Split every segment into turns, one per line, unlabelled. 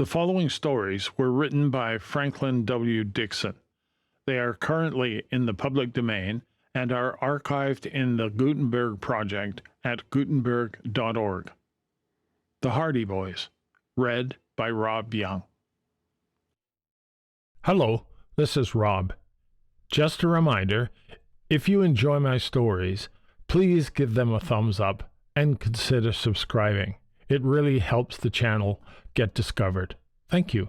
The following stories were written by Franklin W Dixon. They are currently in the public domain and are archived in the Gutenberg Project at gutenberg.org. The Hardy Boys, read by Rob Young. Hello, this is Rob. Just a reminder, if you enjoy my stories, please give them a thumbs up and consider subscribing. It really helps the channel get discovered. Thank you.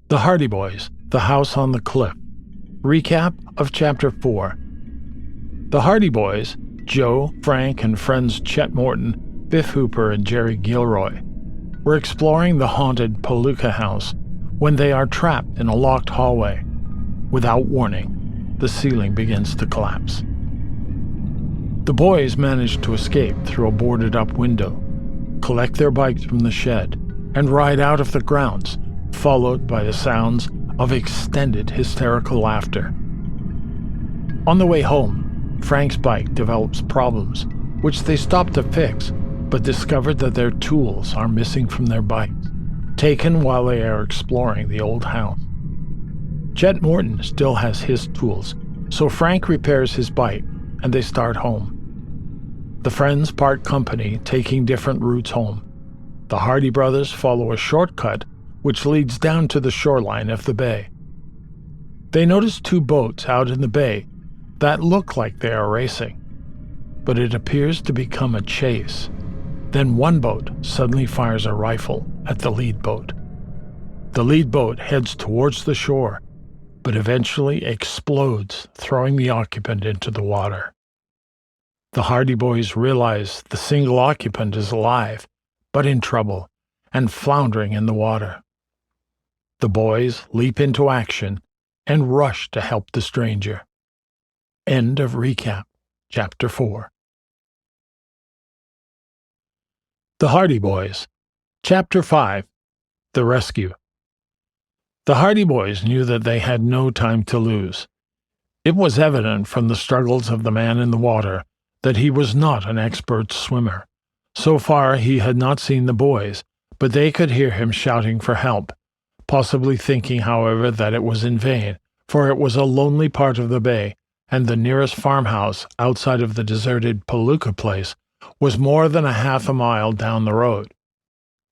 The Hardy Boys, The House on the Cliff. Recap of Chapter 4. The Hardy Boys, Joe, Frank, and friends Chet Morton, Biff Hooper, and Jerry Gilroy, were exploring the haunted Palooka house when they are trapped in a locked hallway. Without warning, the ceiling begins to collapse. The boys manage to escape through a boarded-up window, collect their bikes from the shed, and ride out of the grounds, followed by the sounds of extended hysterical laughter. On the way home, Frank's bike develops problems, which they stop to fix, but discover that their tools are missing from their bikes, taken while they are exploring the old house. Chet Morton still has his tools, so Frank repairs his bike, and they start home. The friends part company, taking different routes home. The Hardy brothers follow a shortcut which leads down to the shoreline of the bay. They notice two boats out in the bay that look like they are racing, but it appears to become a chase. Then one boat suddenly fires a rifle at the lead boat. The lead boat heads towards the shore, but eventually explodes, throwing the occupant into the water. The Hardy Boys realize the single occupant is alive, but in trouble, and floundering in the water. The boys leap into action and rush to help the stranger. End of recap, Chapter 4. The Hardy Boys, Chapter 5, The Rescue. The Hardy Boys knew that they had no time to lose. It was evident from the struggles of the man in the water that he was not an expert swimmer. So far he had not seen the boys, but they could hear him shouting for help, possibly thinking, however, that it was in vain, for it was a lonely part of the bay, and the nearest farmhouse outside of the deserted Palooka place was more than a half a mile down the road.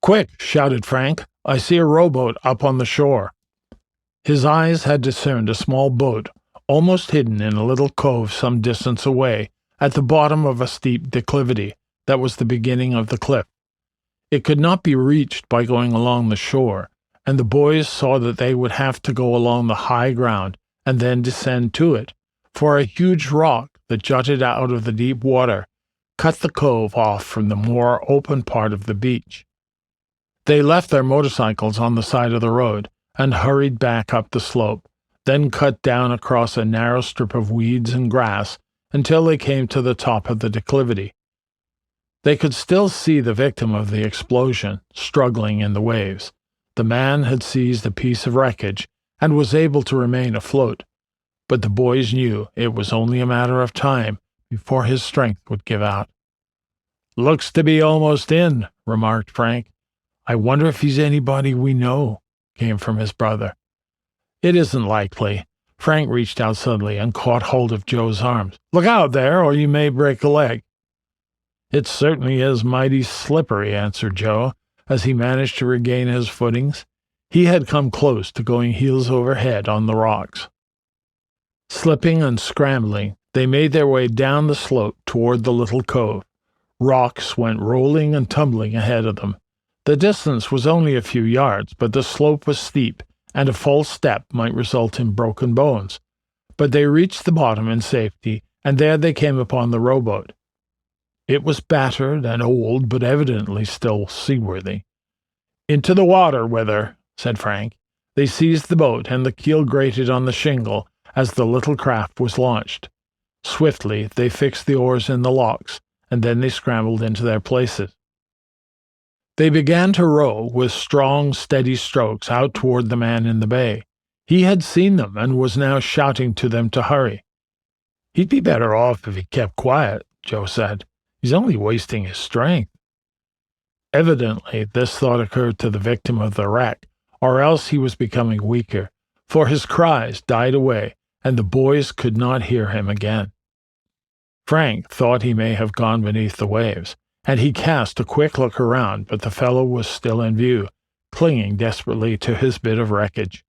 "Quick!" shouted Frank. "I see a rowboat up on the shore." His eyes had discerned a small boat, almost hidden in a little cove some distance away, at the bottom of a steep declivity that was the beginning of the cliff. It could not be reached by going along the shore, and the boys saw that they would have to go along the high ground and then descend to it, for a huge rock that jutted out of the deep water cut the cove off from the more open part of the beach. They left their motorcycles on the side of the road and hurried back up the slope, then cut down across a narrow strip of weeds and grass until they came to the top of the declivity. They could still see the victim of the explosion, struggling in the waves. The man had seized a piece of wreckage and was able to remain afloat, but the boys knew it was only a matter of time before his strength would give out. "Looks to be almost in," remarked Frank. "I wonder if he's anybody we know," came from his brother. "It isn't likely." Frank reached out suddenly and caught hold of Joe's arms. "Look out there, or you may break a leg." "It certainly is mighty slippery," answered Joe, as he managed to regain his footings. He had come close to going heels over head on the rocks. Slipping and scrambling, they made their way down the slope toward the little cove. Rocks went rolling and tumbling ahead of them. The distance was only a few yards, but the slope was steep, and a false step might result in broken bones. But they reached the bottom in safety, and there they came upon the rowboat. It was battered and old, but evidently still seaworthy. "Into the water with her," said Frank. They seized the boat, and the keel grated on the shingle as the little craft was launched. Swiftly they fixed the oars in the locks, and then they scrambled into their places. They began to row with strong, steady strokes out toward the man in the bay. He had seen them and was now shouting to them to hurry. "He'd be better off if he kept quiet," Joe said. "He's only wasting his strength." Evidently, this thought occurred to the victim of the wreck, or else he was becoming weaker, for his cries died away, and the boys could not hear him again. Frank thought he may have gone beneath the waves, and he cast a quick look around, but the fellow was still in view, clinging desperately to his bit of wreckage.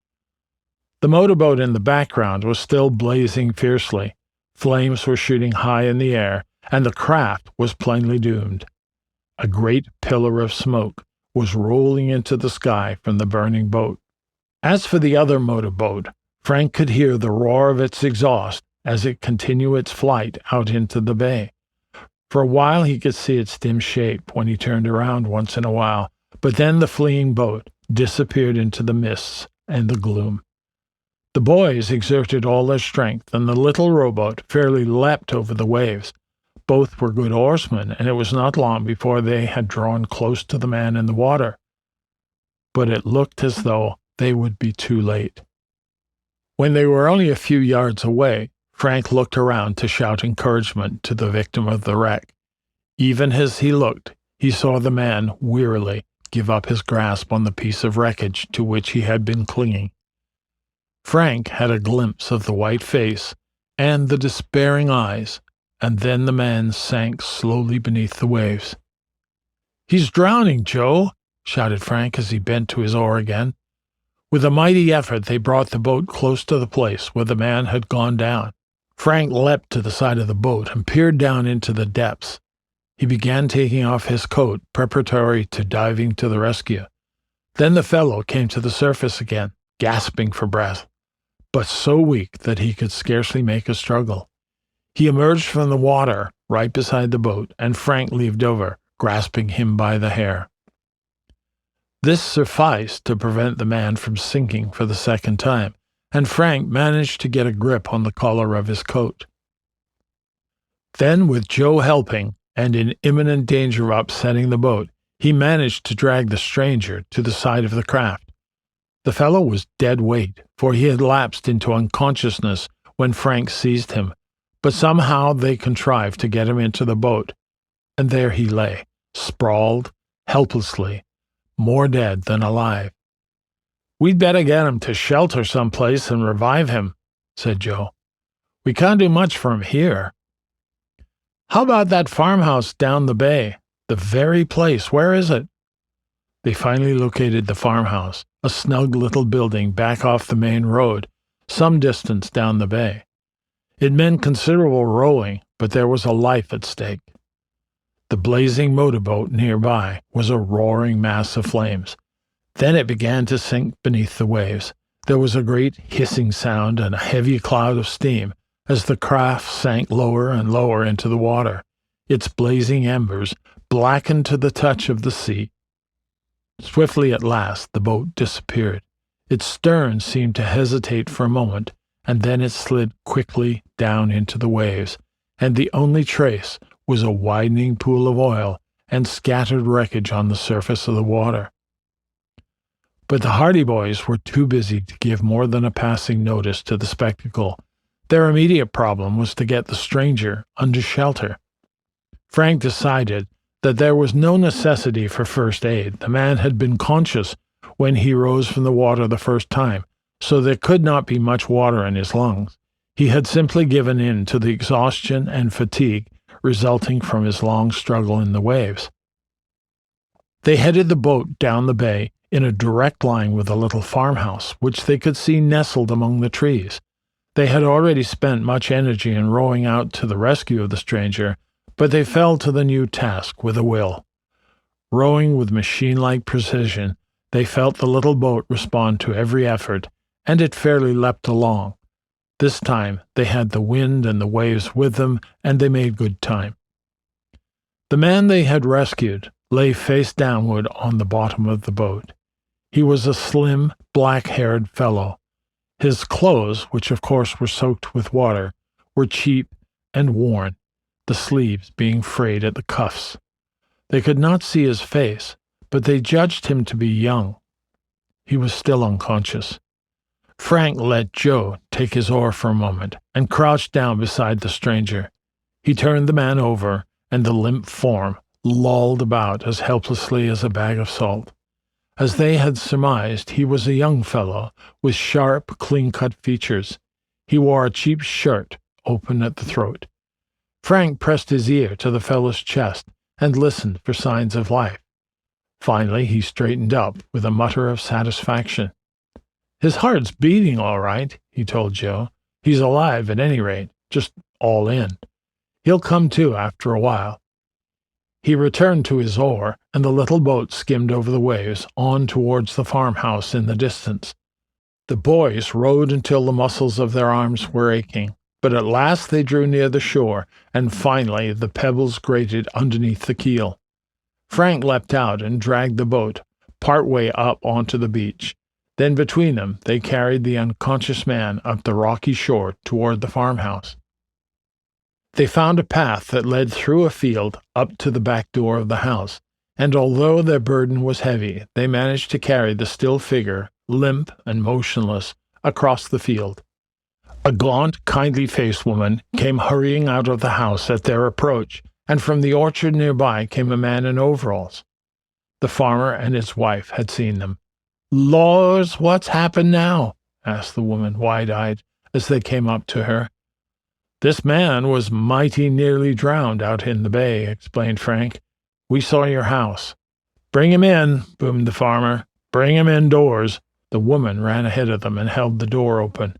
The motorboat in the background was still blazing fiercely. Flames were shooting high in the air, and the craft was plainly doomed. A great pillar of smoke was rolling into the sky from the burning boat. As for the other motorboat, Frank could hear the roar of its exhaust as it continued its flight out into the bay. For a while he could see its dim shape when he turned around once in a while, but then the fleeing boat disappeared into the mists and the gloom. The boys exerted all their strength, and the little rowboat fairly leapt over the waves. Both were good oarsmen, and it was not long before they had drawn close to the man in the water. But it looked as though they would be too late. When they were only a few yards away, Frank looked around to shout encouragement to the victim of the wreck. Even as he looked, he saw the man wearily give up his grasp on the piece of wreckage to which he had been clinging. Frank had a glimpse of the white face and the despairing eyes, and then the man sank slowly beneath the waves. "He's drowning, Joe!" shouted Frank as he bent to his oar again. With a mighty effort, they brought the boat close to the place where the man had gone down. Frank leapt to the side of the boat and peered down into the depths. He began taking off his coat, preparatory to diving to the rescue. Then the fellow came to the surface again, gasping for breath, but so weak that he could scarcely make a struggle. He emerged from the water right beside the boat, and Frank leaped over, grasping him by the hair. This sufficed to prevent the man from sinking for the second time, and Frank managed to get a grip on the collar of his coat. Then, with Joe helping, and in imminent danger of upsetting the boat, he managed to drag the stranger to the side of the craft. The fellow was dead weight, for he had lapsed into unconsciousness when Frank seized him, but somehow they contrived to get him into the boat, and there he lay, sprawled, helplessly, more dead than alive. "We'd better get him to shelter someplace and revive him," said Joe. "We can't do much for him here." "How about that farmhouse down the bay? The very place. Where is it?" They finally located the farmhouse, a snug little building back off the main road, some distance down the bay. It meant considerable rowing, but there was a life at stake. The blazing motorboat nearby was a roaring mass of flames. Then it began to sink beneath the waves. There was a great hissing sound and a heavy cloud of steam as the craft sank lower and lower into the water. Its blazing embers blackened to the touch of the sea. Swiftly at last the boat disappeared. Its stern seemed to hesitate for a moment, and then it slid quickly down into the waves, and the only trace was a widening pool of oil and scattered wreckage on the surface of the water. But the Hardy Boys were too busy to give more than a passing notice to the spectacle. Their immediate problem was to get the stranger under shelter. Frank decided that there was no necessity for first aid. The man had been conscious when he rose from the water the first time, so there could not be much water in his lungs. He had simply given in to the exhaustion and fatigue resulting from his long struggle in the waves. They headed the boat down the bay in a direct line with a little farmhouse, which they could see nestled among the trees. They had already spent much energy in rowing out to the rescue of the stranger, but they fell to the new task with a will. Rowing with machine-like precision, they felt the little boat respond to every effort, and it fairly leapt along. This time they had the wind and the waves with them, and they made good time. The man they had rescued lay face downward on the bottom of the boat. He was a slim, black-haired fellow. His clothes, which of course were soaked with water, were cheap and worn, the sleeves being frayed at the cuffs. They could not see his face, but they judged him to be young. He was still unconscious. Frank let Joe take his oar for a moment and crouched down beside the stranger. He turned the man over, and the limp form lolled about as helplessly as a bag of salt. As they had surmised, he was a young fellow with sharp, clean-cut features. He wore a cheap shirt, open at the throat. Frank pressed his ear to the fellow's chest and listened for signs of life. Finally, he straightened up with a mutter of satisfaction. "His heart's beating all right," he told Joe. "He's alive at any rate, just all in. He'll come to after a while." He returned to his oar, and the little boat skimmed over the waves on towards the farmhouse in the distance. The boys rowed until the muscles of their arms were aching, but at last they drew near the shore, and finally the pebbles grated underneath the keel. Frank leapt out and dragged the boat part way up onto the beach. Then between them they carried the unconscious man up the rocky shore toward the farmhouse. They found a path that led through a field up to the back door of the house, and although their burden was heavy, they managed to carry the still figure, limp and motionless, across the field. A gaunt, kindly-faced woman came hurrying out of the house at their approach, and from the orchard nearby came a man in overalls. The farmer and his wife had seen them. "Laws, what's happened now?" asked the woman, wide-eyed, as they came up to her. "This man was mighty nearly drowned out in the bay," explained Frank. "We saw your house." "Bring him in," boomed the farmer. "Bring him indoors." The woman ran ahead of them and held the door open.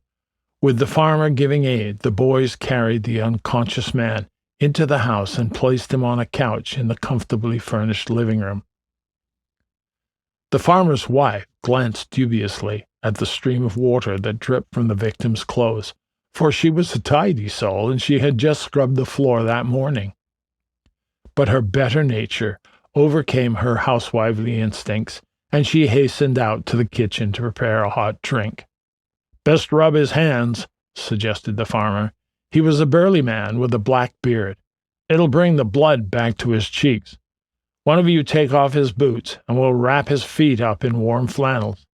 With the farmer giving aid, the boys carried the unconscious man into the house and placed him on a couch in the comfortably furnished living room. The farmer's wife glanced dubiously at the stream of water that dripped from the victim's clothes, for she was a tidy soul and she had just scrubbed the floor that morning. But her better nature overcame her housewifely instincts, and she hastened out to the kitchen to prepare a hot drink. "Best rub his hands," suggested the farmer. He was a burly man with a black beard. "It'll bring the blood back to his cheeks. One of you take off his boots, and we'll wrap his feet up in warm flannels."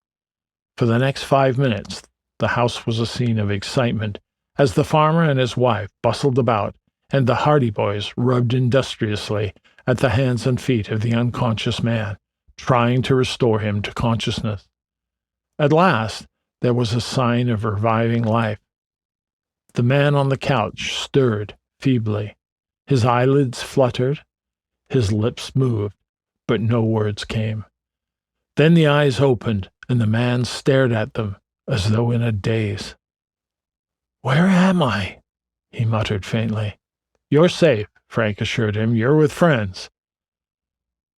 For the next 5 minutes, the house was a scene of excitement, as the farmer and his wife bustled about, and the Hardy Boys rubbed industriously at the hands and feet of the unconscious man, trying to restore him to consciousness. At last, there was a sign of reviving life. The man on the couch stirred feebly. His eyelids fluttered, his lips moved, but no words came. Then the eyes opened, and the man stared at them as though in a daze. "Where am I?" he muttered faintly. "You're safe," Frank assured him. "You're with friends."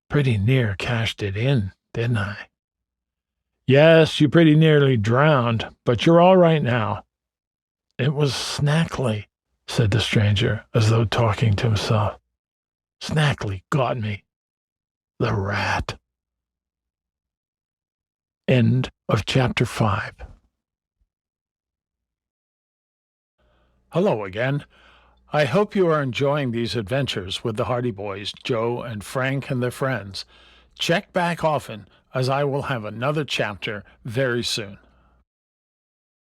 "Pretty near cashed it in, didn't I?" "Yes, you pretty nearly drowned, but you're all right now." "It was Snackley," said the stranger, as though talking to himself. "Snackley got me. The rat." End of chapter 5. Hello again. I hope you are enjoying these adventures with the Hardy Boys, Joe and Frank and their friends. Check back often, as I will have another chapter very soon.